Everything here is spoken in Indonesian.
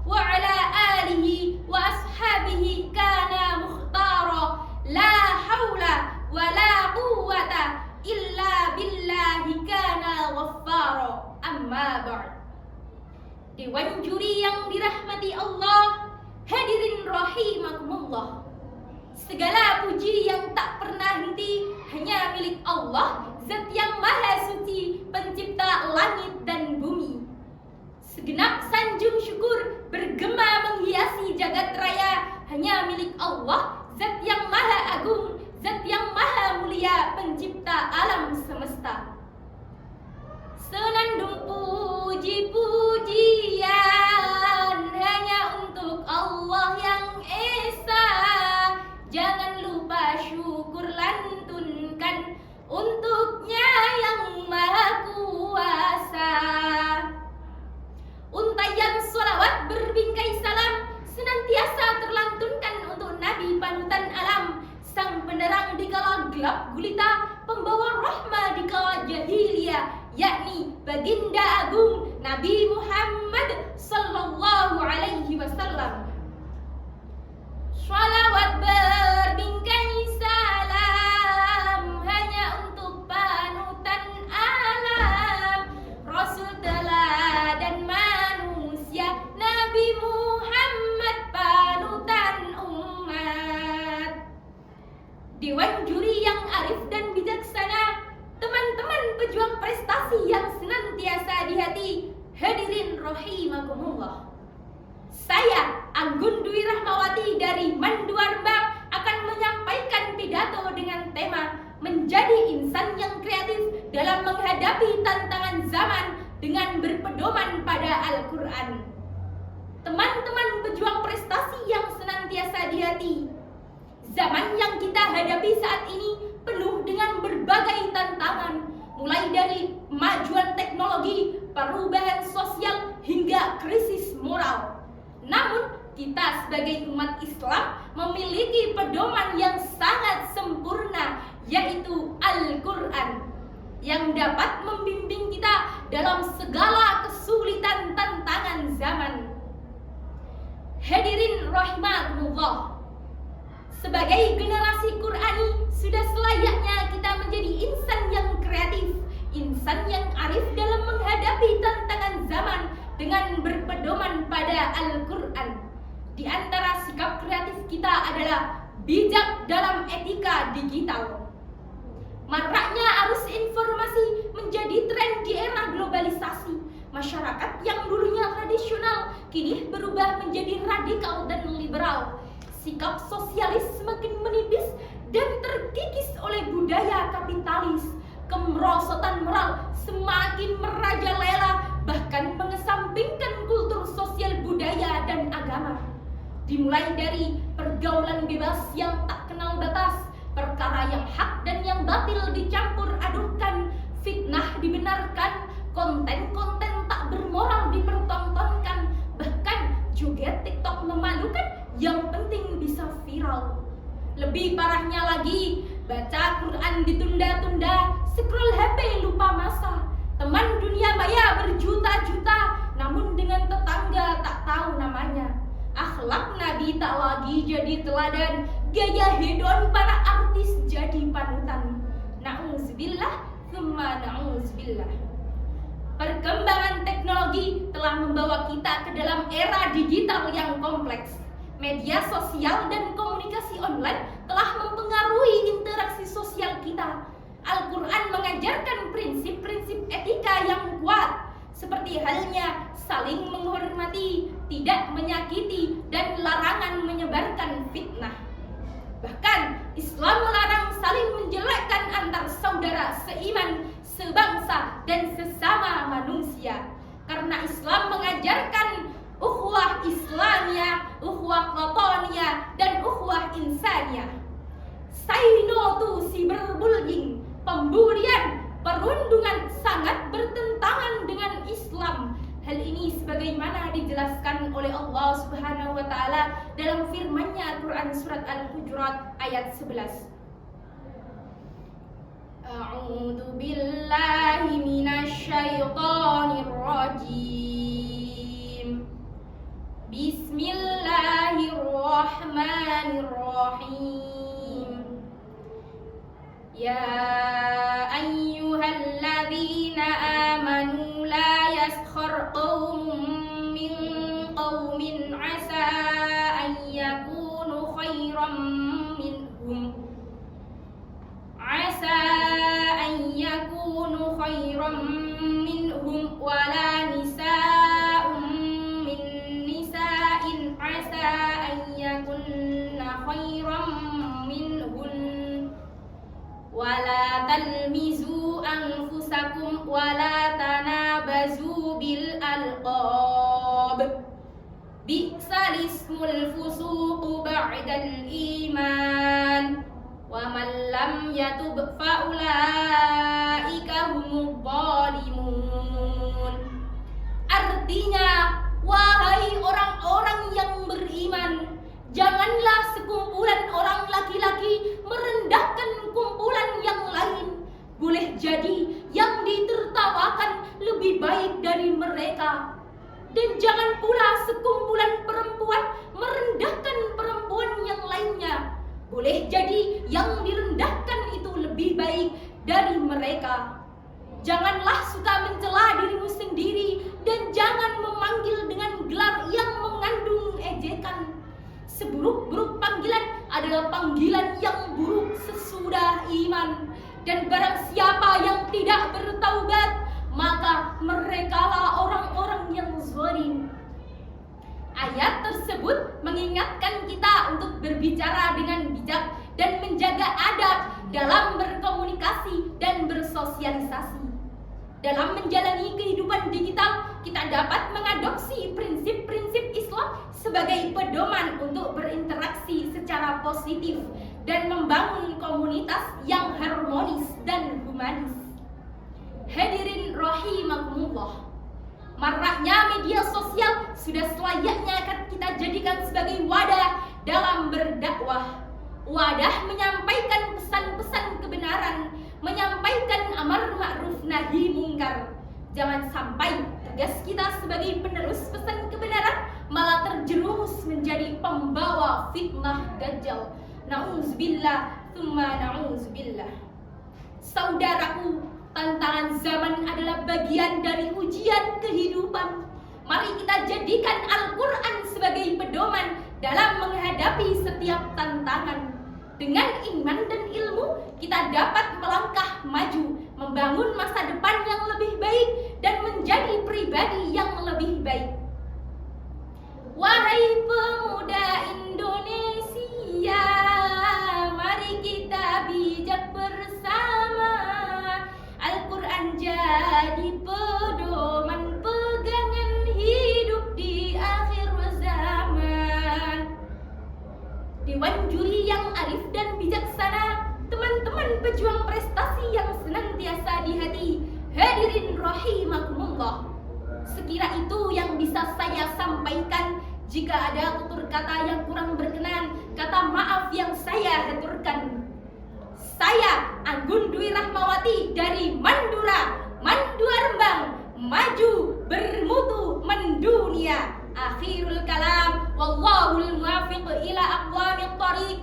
wa ala alihi wa ashabihi kana mukhtara la haula wa la quwwata illa billahi kana ghaffara. Amma ba'd. Dewan juri yang dirahmati Allah, hadirin rahimakumullah. Segala puji yang tak pernah henti hanya milik Allah, Zat yang maha suci, pencipta langit dan bumi. Segenap sanjung syukur bergema menghiasi jagat raya hanya milik Allah, Zat yang maha agung, Zat yang maha mulia, pencipta alam semesta. Senandung puji-pujian hanya untuk Allah yang Esa. Jangan lupa syukur lantunkan untuknya yang maha kuasa. Untayan sholawat berbingkai salam senantiasa terlantunkan untuk Nabi panutan alam, sang penerang di kala gelap gulita, pembawa rahmah di kala jahiliyah, yakni baginda agung Nabi Muhammad sallallahu alaihi wasallam. Sholawat berbingkai salam hanya untuk panutan alam, Rasul teladan manusia, Nabi Muhammad panutan umat. Dewan juri yang arif dan bijaksana, teman-teman pejuang prestasi yang senantiasa di hati, hadirin rahimakumullah. Saya, Anggun Dwi Rahmawati dari Manduar Rembang, akan menyampaikan pidato dengan tema menjadi insan yang kreatif dalam menghadapi tantangan zaman dengan berpedoman pada Al-Quran. Teman-teman pejuang prestasi yang senantiasa di hati, zaman yang kita hadapi saat ini penuh dengan berbagai tantangan, mulai dari kemajuan teknologi, perubahan sosial, hingga krisis moral. Namun, kita sebagai umat Islam memiliki pedoman yang sangat sempurna, yaitu Al-Quran, yang dapat membimbing kita dalam segala kesulitan tantangan zaman. Hadirin rahimakumullah, sebagai generasi Qurani, sudah selayaknya kita menjadi insan yang kreatif, insan yang arif dalam menghadapi tantangan zaman dengan berpedoman pada Al-Quran. Di antara sikap kreatif kita adalah bijak dalam etika digital. Maraknya arus informasi menjadi tren di era globalisasi. Masyarakat yang dulunya tradisional kini berubah menjadi radikal dan liberal. Sikap sosialis semakin menipis dan terkikis oleh budaya kapitalis. Kemerosotan moral semakin merajalela, bahkan mengesampingkan kultur sosial budaya dan agama. Dimulai dari pergaulan bebas yang tak kenal batas, perkara yang hak dan yang batil dicampur adukan, fitnah dibenarkan, konten-konten tak bermoral dipertontonkan, bahkan joget TikTok memalukan, yang penting bisa viral. Lebih parahnya lagi, baca Quran ditunda-tunda, scroll HP lupa masa, teman dunia maya berjuta-juta, namun dengan tetangga tak tahu namanya. Akhlak Nabi tak lagi jadi teladan, gaya hedon para artis jadi panutan. Na'udzubillah, tsumma na'udzubillah. Perkembangan teknologi telah membawa kita ke dalam era digital yang kompleks. Media sosial dan komunikasi online telah mempengaruhi interaksi sosial kita. Al-Quran mengajarkan prinsip-prinsip etika yang kuat, seperti halnya saling menghormati, tidak menyakiti, dan larangan menyebarkan fitnah. Bahkan Islam melarang saling menjelekkan antar saudara seiman, sebangsa, dan sesama manusia. Karena Islam mengajarkan ukhuwah Islamiyah, ukhuwah qataniyah, dan ukhuwah insaniyah. Say no to cyberbullying, pembulian, perundungan sangat bertentangan dengan Islam. Hal ini sebagaimana dijelaskan oleh Allah Subhanahu wa taala dalam firman-Nya Al-Qur'an surat Al-Hujurat ayat 11. A'udzu billahi minasy syaithanir rajim. Bismillahirrahmanirrahim. Ya ayyuhalladzina amanu la yaskhar qaumun min qaumin asa an yakunu khairan minhum wala nisa'un min nisa'in asa an yakunna khairan minhun wala talmizu anfusakum wala tanabazu bil alqab bi'sal ismul fusuqu ba'dal iman wa man lam yatub fa ulaika humudz zalimun. Artinya, wahai orang-orang yang beriman, janganlah sekumpulan orang laki-laki merendahkan kumpulan yang lain. Boleh jadi yang ditertawakan lebih baik dari mereka. Dan jangan pula sekumpulan perempuan merendahkan perempuan yang lainnya. Boleh jadi yang direndahkan itu lebih baik dari mereka. Janganlah suka mencela dirimu sendiri dan jangan memanggil dengan gelar yang mengandung ejekan. Seburuk-buruk panggilan adalah panggilan yang buruk sesudah iman. Dan barang siapa yang tidak bertaubat, maka merekalah orang-orang yang zalim. Ayat tersebut mengingatkan kita untuk berbicara dengan bijak dan menjaga adab dalam berkomunikasi dan bersosialisasi. Dalam menjalani kehidupan digital, kita dapat mengadopsi prinsip-prinsip Islam sebagai pedoman untuk berinteraksi secara positif dan membangun komunitas yang harmonis dan humanis. Hadirin rahimakumullah. Maraknya media sosial sudah selayaknya akan kita jadikan sebagai wadah dalam berdakwah. Wadah menyampaikan pesan-pesan kebenaran, menyampaikan amar ma'ruf nahi mungkar. Jangan sampai tugas kita sebagai penerus pesan kebenaran malah terjerumus menjadi pembawa fitnah dajjal. Na'udzubillah, tsumma na'udzubillah. Saudaraku, tantangan zaman adalah bagian dari ujian kehidupan. Mari kita jadikan Al-Quran sebagai pedoman dalam menghadapi setiap tantangan. Dengan iman dan ilmu, kita dapat melangkah maju, membangun masa depan yang lebih baik, dan menjadi pribadi yang lebih baik. Wahai pemuda Indonesia, mari kita bijak bersama. Al-Quran jadi pedoman pegangan hidup di akhir zaman. Dewan juri yang arif dan bijaksana, teman-teman pejuang prestasi yang senantiasa di hati, hadirin rahimakumullah. Sekira itu yang bisa saya sampaikan. Jika ada tutur kata yang kurang berkenan, kata maaf yang saya haturkan. Saya Anggun Dwi Rahmawati dari Mandura Rembang, maju bermutu mendunia. Akhirul kalam, wallahul muwaffiq ila aqwamit thariq.